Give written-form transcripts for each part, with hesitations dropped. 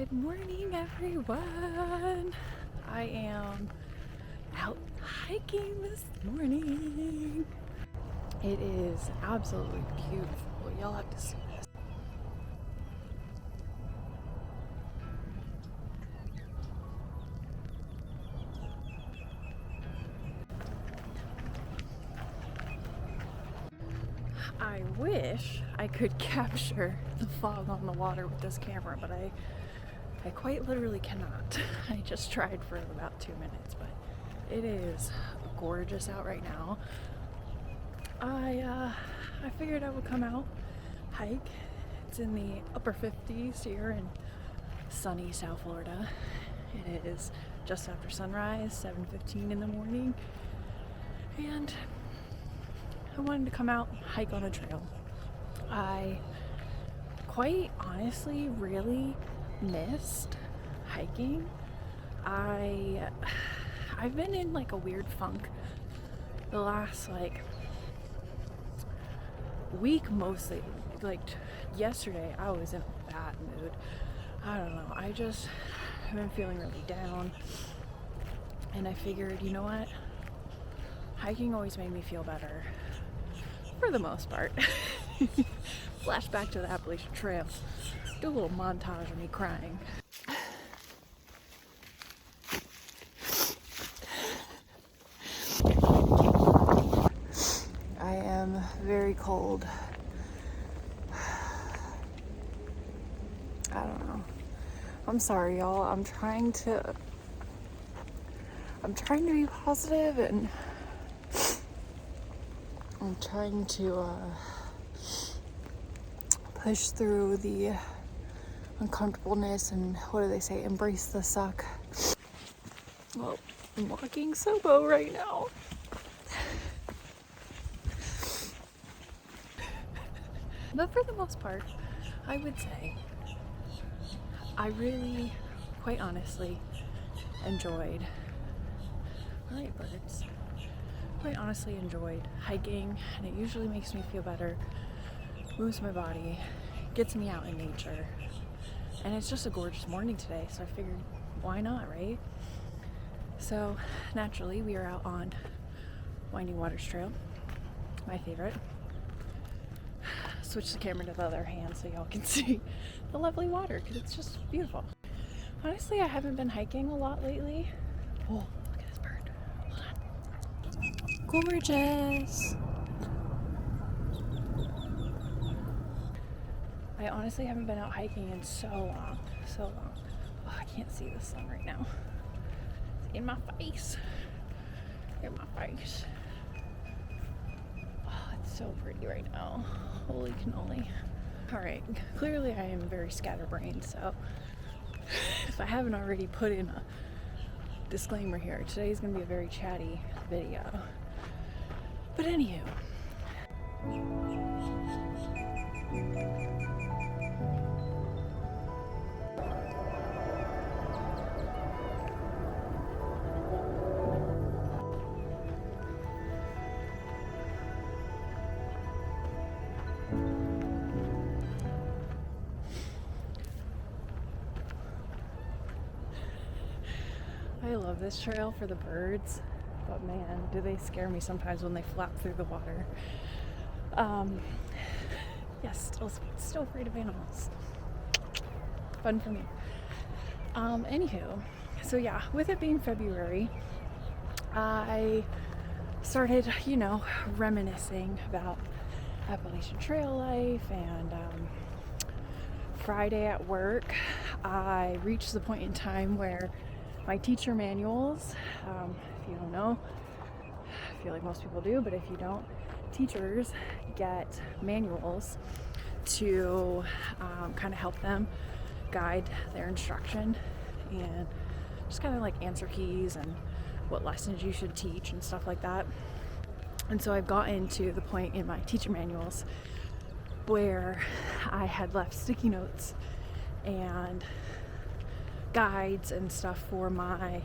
Good morning, everyone. I am out hiking this morning. It is absolutely beautiful. Y'all have to see this. I wish I could capture the fog on the water with this camera, but I quite literally cannot. I just tried for about 2 minutes, but it is gorgeous out right now. I figured I would come out, hike. It's in the upper 50s here in sunny South Florida. It is just after sunrise, 7:15 in the morning, and I wanted to come out, hike on a trail. I quite honestly really missed hiking. I've been in like a weird funk the last week mostly. Like yesterday I was in a bad mood. I don't know, I just have been feeling really down, and I figured, you know what, hiking always made me feel better for the most part. Flashback to the Appalachian Trail. Do a little montage of me crying. I am very cold. I don't know. I'm sorry, y'all. I'm trying to be positive, and I'm trying to push through the uncomfortableness and, what do they say, embrace the suck. Well, I'm walking Sobo right now. But for the most part, I would say I really, quite honestly, enjoyed, alright birds, quite honestly enjoyed hiking, and it usually makes me feel better, moves my body, gets me out in nature, and it's just a gorgeous morning today, so I figured, why not, right? So naturally we are out on Winding Waters Trail, my favorite. Switch the camera to the other hand so y'all can see the lovely water, because it's just beautiful. Honestly, I haven't been hiking a lot lately. Oh, look at this bird. Hold on. Gorgeous. I honestly haven't been out hiking in so long. Oh, I can't see the sun right now. It's in my face. In my face. Oh, it's so pretty right now. Holy cannoli. Alright, clearly I am very scatterbrained, so if I haven't already put in a disclaimer here, today's going to be a very chatty video. But anywho. I love this trail for the birds, but man, do they scare me sometimes when they flap through the water. Yes, still afraid of animals. Fun for me. Anywho, so yeah, with it being February, I started, reminiscing about Appalachian Trail life, and Friday at work, I reached the point in time where my teacher manuals, if you don't know, I feel like most people do, but if you don't, teachers get manuals to kind of help them guide their instruction, and just kind of like answer keys and what lessons you should teach and stuff like that. And so I've gotten to the point in my teacher manuals where I had left sticky notes and guides and stuff for my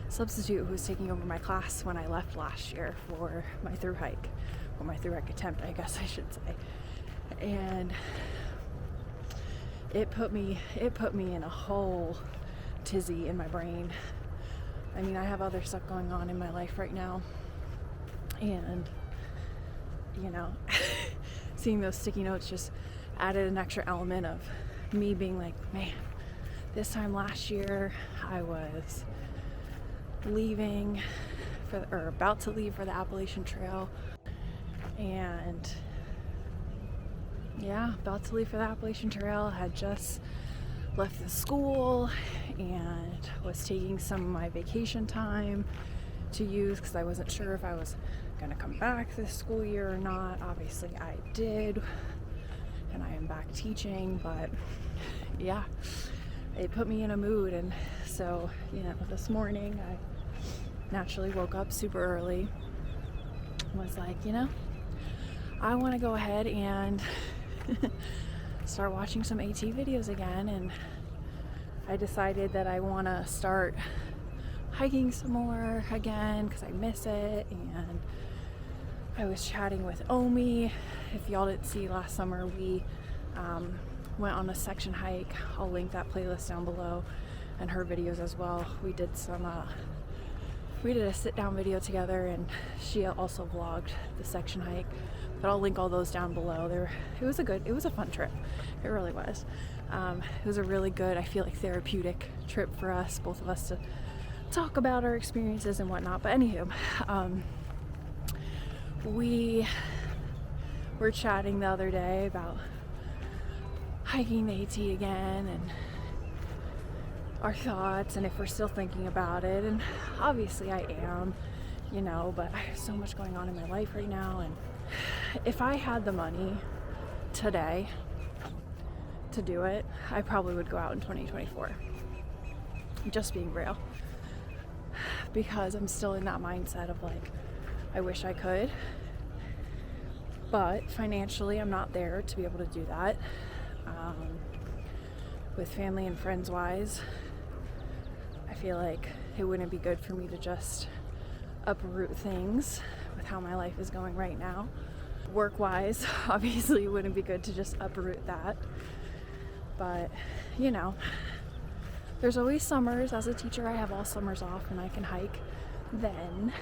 substitute who was taking over my class when I left last year for my through hike, or my through hike attempt, I guess I should say. And it put me in a whole tizzy in my brain. I mean, I have other stuff going on in my life right now, and you know, seeing those sticky notes just added an extra element of me being like, man, this time last year I was leaving about to leave for the Appalachian Trail, and about to leave for the Appalachian Trail. Had just left the school and was taking some of my vacation time to use because I wasn't sure if I was going to come back this school year or not. Obviously I did, and I am back teaching, but yeah, it put me in a mood. And so, this morning I naturally woke up super early, was like, I want to go ahead and start watching some AT videos again, and I decided that I want to start hiking some more again because I miss it. And I was chatting with Omi. If y'all didn't see, last summer we went on a section hike. I'll link that playlist down below and her videos as well. We did a sit down video together, and she also vlogged the section hike, but I'll link all those down below. It was a fun trip. It really was. It was a really good, I feel like, therapeutic trip for us, both of us, to talk about our experiences and whatnot. But anywho, we were chatting the other day about hiking the AT again and our thoughts, and if we're still thinking about it. And obviously I am, but I have so much going on in my life right now, and if I had the money today to do it, I probably would go out in 2024. Just being real. Because I'm still in that mindset of like, I wish I could, but financially I'm not there to be able to do that. With family and friends wise, I feel like it wouldn't be good for me to just uproot things with how my life is going right now. Work wise, obviously it wouldn't be good to just uproot that. But, there's always summers. As a teacher, I have all summers off and I can hike then.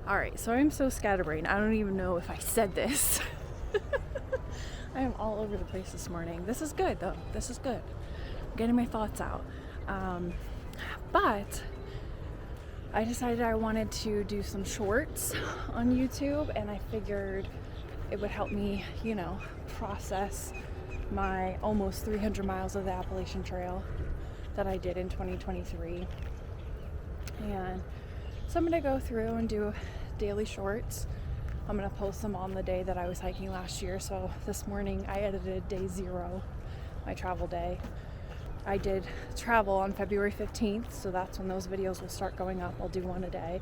Alright, so I'm so scatterbrained. I don't even know if I said this. I am all over the place this morning. This is good though. This is good. I'm getting my thoughts out. But I decided I wanted to do some shorts on YouTube, and I figured it would help me, process my almost 300 miles of the Appalachian Trail that I did in 2023. And so I'm going to go through and do daily shorts. I'm going to post them on the day that I was hiking last year. So this morning I edited day 0, my travel day. I did travel on February 15th, so that's when those videos will start going up. I'll do one a day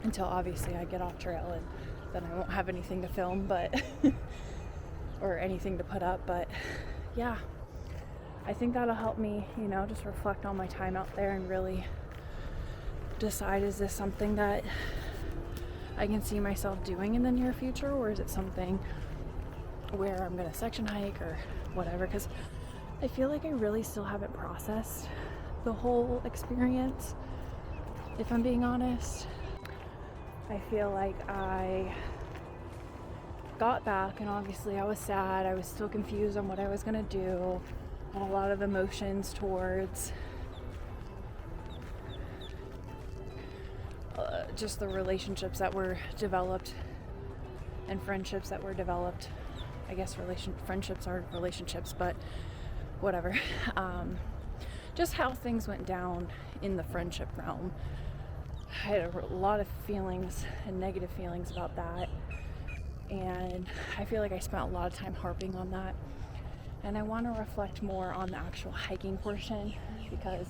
until obviously I get off trail, and then I won't have anything to film, but or anything to put up. But yeah, I think that'll help me, just reflect on my time out there and really decide, is this something that I can see myself doing in the near future, or is it something where I'm gonna section hike or whatever? Because I feel like I really still haven't processed the whole experience, if I'm being honest. I feel like I got back, and obviously I was sad. I was still confused on what I was gonna do, and a lot of emotions towards just the relationships that were developed and friendships that were developed. I guess friendships are relationships, but whatever. Just how things went down in the friendship realm. I had a lot of feelings and negative feelings about that, and I feel like I spent a lot of time harping on that, and I want to reflect more on the actual hiking portion, because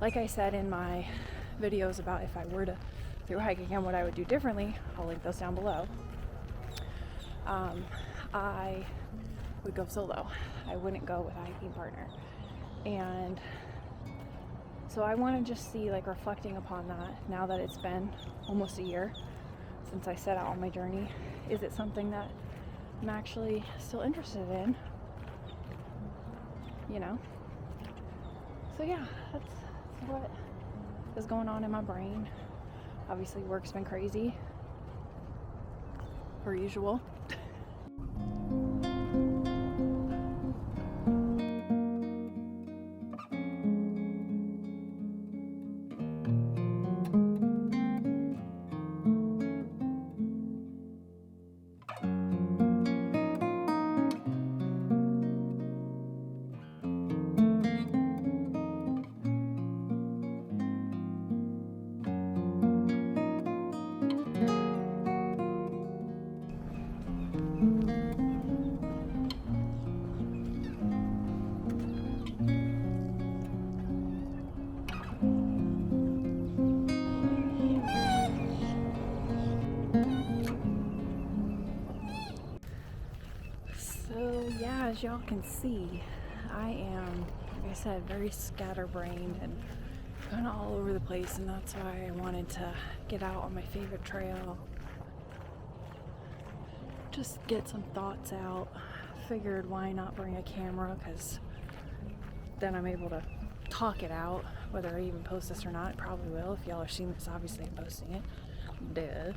like I said in my videos about if I were to do hiking and what I would do differently, I'll link those down below. I would go solo. I wouldn't go with a hiking partner. And so I want to just see, like, reflecting upon that now that it's been almost a year since I set out on my journey. Is it something that I'm actually still interested in? You know? So yeah, that's what is going on in my brain. Obviously work's been crazy, per usual. So yeah, as y'all can see, I am, like I said, very scatterbrained and kind of all over the place, and that's why I wanted to get out on my favorite trail, just get some thoughts out. Figured why not bring a camera, because then I'm able to talk it out. Whether I even post this or not, I probably will. If y'all are seeing this, obviously I'm posting it. Duh.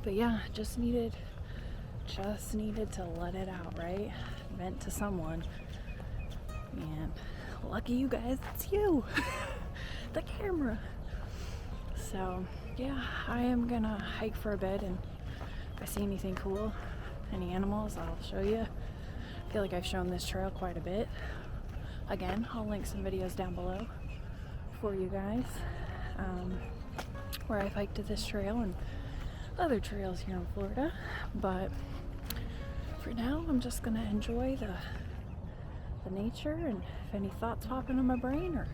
But yeah, just needed to let it out, right? Vent to someone. And lucky you guys, it's you. The camera. So yeah, I am gonna hike for a bit, and if I see anything cool, any animals, I'll show you. I feel like I've shown this trail quite a bit. Again, I'll link some videos down below for you guys, where I've hiked to this trail and other trails here in Florida. But for now, I'm just gonna enjoy the nature, and if any thoughts pop into my brain or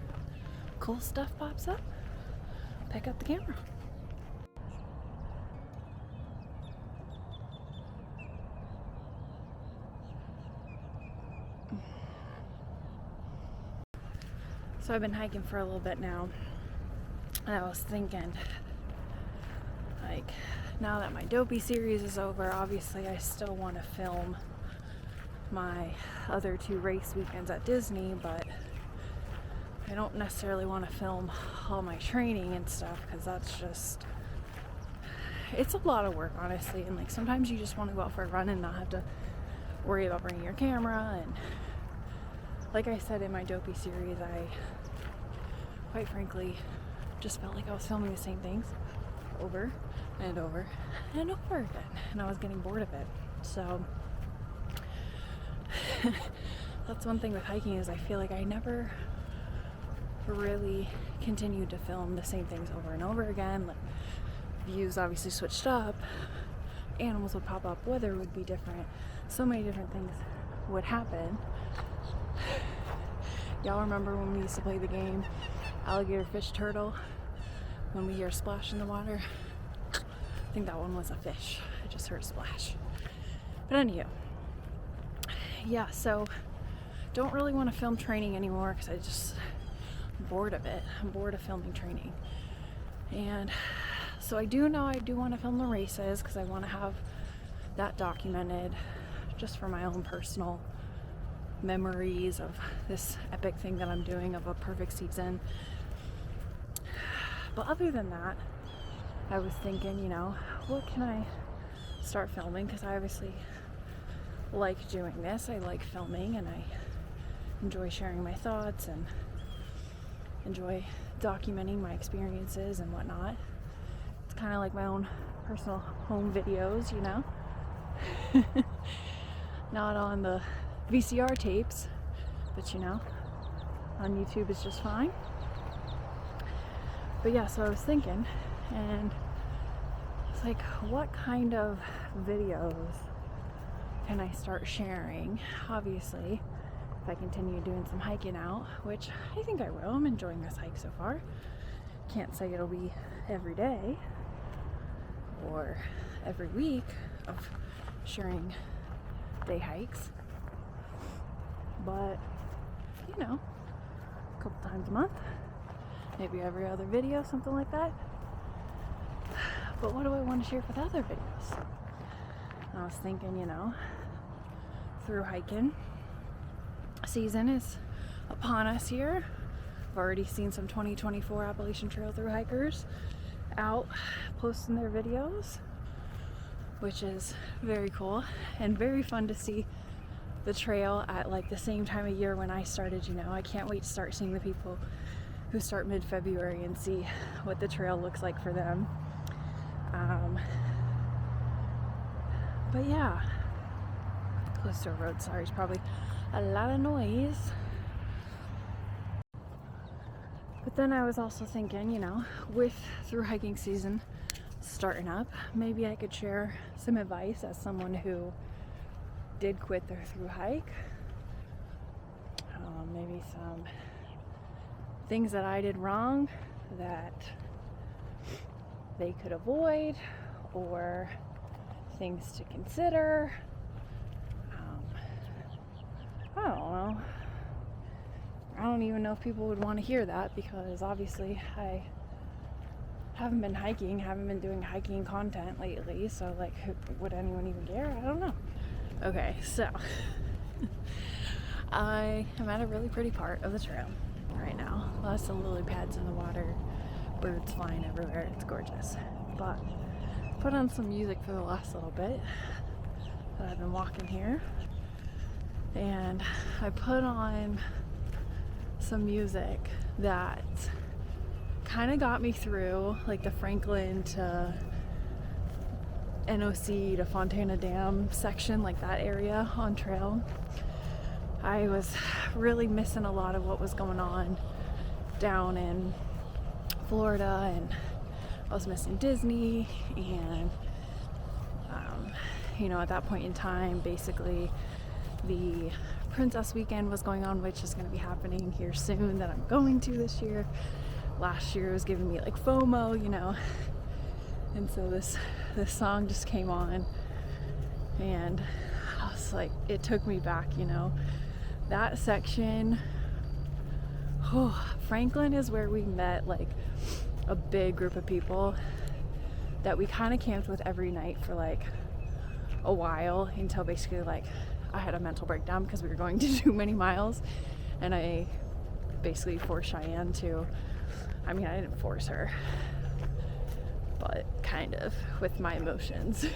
cool stuff pops up, pick up the camera. So I've been hiking for a little bit now, and I was thinking, like, now that my Dopey series is over, obviously I still want to film my other 2 race weekends at Disney, but I don't necessarily want to film all my training and stuff, because that's just, it's a lot of work, honestly. And like, sometimes you just want to go out for a run and not have to worry about bringing your camera. And like I said in my Dopey series, I quite frankly just felt like I was filming the same things over and over and over again, and I was getting bored of it. So that's one thing with hiking, is I feel like I never really continued to film the same things over and over again. Like, views obviously switched up, animals would pop up, weather would be different, so many different things would happen. Y'all remember when we used to play the game alligator, fish, turtle, when we hear a splash in the water? I think that one was a fish. I just heard a splash. But anywho, yeah, so don't really want to film training anymore, because I'm bored of it. I'm bored of filming training. And so I do want to film the races, because I want to have that documented just for my own personal memories of this epic thing that I'm doing, of a perfect season. But other than that, I was thinking, you know, what can I start filming? Because I obviously like doing this. I like filming, and I enjoy sharing my thoughts and enjoy documenting my experiences and whatnot. It's kind of like my own personal home videos, you know? Not on the VCR tapes, but you know, on YouTube is just fine. But yeah, so I was thinking, and it's like, what kind of videos can I start sharing? Obviously, if I continue doing some hiking out, which I think I will. I'm enjoying this hike so far. Can't say it'll be every day or every week, of sharing day hikes. But, you know, a couple times a month, maybe every other video, something like that. But what do I want to share for the other videos? And I was thinking, you know, through hiking season is upon us here. I've already seen some 2024 Appalachian Trail through hikers out posting their videos, which is very cool and very fun to see the trail at like the same time of year when I started. You know, I can't wait to start seeing the people who start mid-February and see what the trail looks like for them. But yeah, close to a road, sorry, it's probably a lot of noise. But then I was also thinking, you know, with through hiking season starting up, maybe I could share some advice as someone who did quit their through hike. Maybe some things that I did wrong that they could avoid, or things to consider. I don't know. I don't even know if people would want to hear that, because obviously I haven't been hiking, haven't been doing hiking content lately, so like, would anyone even care? I don't know. Okay, so I am at a really pretty part of the trail right now. Lots of lily pads in the water, birds flying everywhere, it's gorgeous. But put on some music for the last little bit that I've been walking here, and I put on some music that kind of got me through like the Franklin to NOC to Fontana Dam section, like that area on trail. I was really missing a lot of what was going on down in Florida, and I was missing Disney, and you know, at that point in time, basically the Princess Weekend was going on, which is going to be happening here soon, that I'm going to this year. Last year was giving me like FOMO, you know, and so this song just came on, and I was like, it took me back, you know, that section. Franklin is where we met like a big group of people that we kind of camped with every night for like a while, until basically like I had a mental breakdown because we were going to do many miles, and I basically forced Cheyenne to, I mean, I didn't force her, but kind of with my emotions,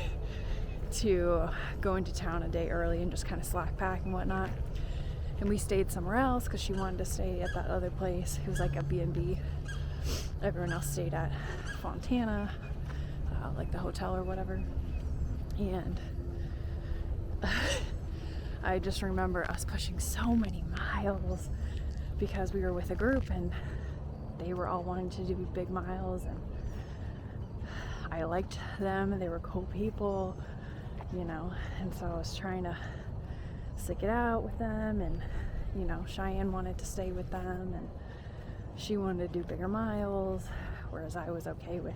to go into town a day early and just kind of slack pack and whatnot. And we stayed somewhere else because she wanted to stay at that other place. It was like a B&B. Everyone else stayed at Fontana, like the hotel or whatever. And I just remember us pushing so many miles because we were with a group and they were all wanting to do big miles, and I liked them and they were cool people, you know, and so I was trying to stick it out with them, and you know, Cheyenne wanted to stay with them and she wanted to do bigger miles, whereas I was okay with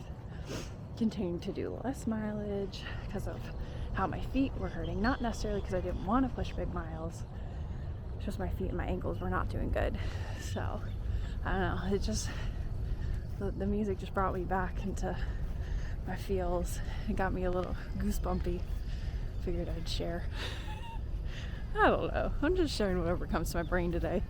continuing to do less mileage because of how my feet were hurting. Not necessarily because I didn't want to push big miles, it's just my feet and my ankles were not doing good. So I don't know, it just, the music just brought me back into my feels. It got me a little goosebumpy. Figured I'd share. I don't know, I'm just sharing whatever comes to my brain today.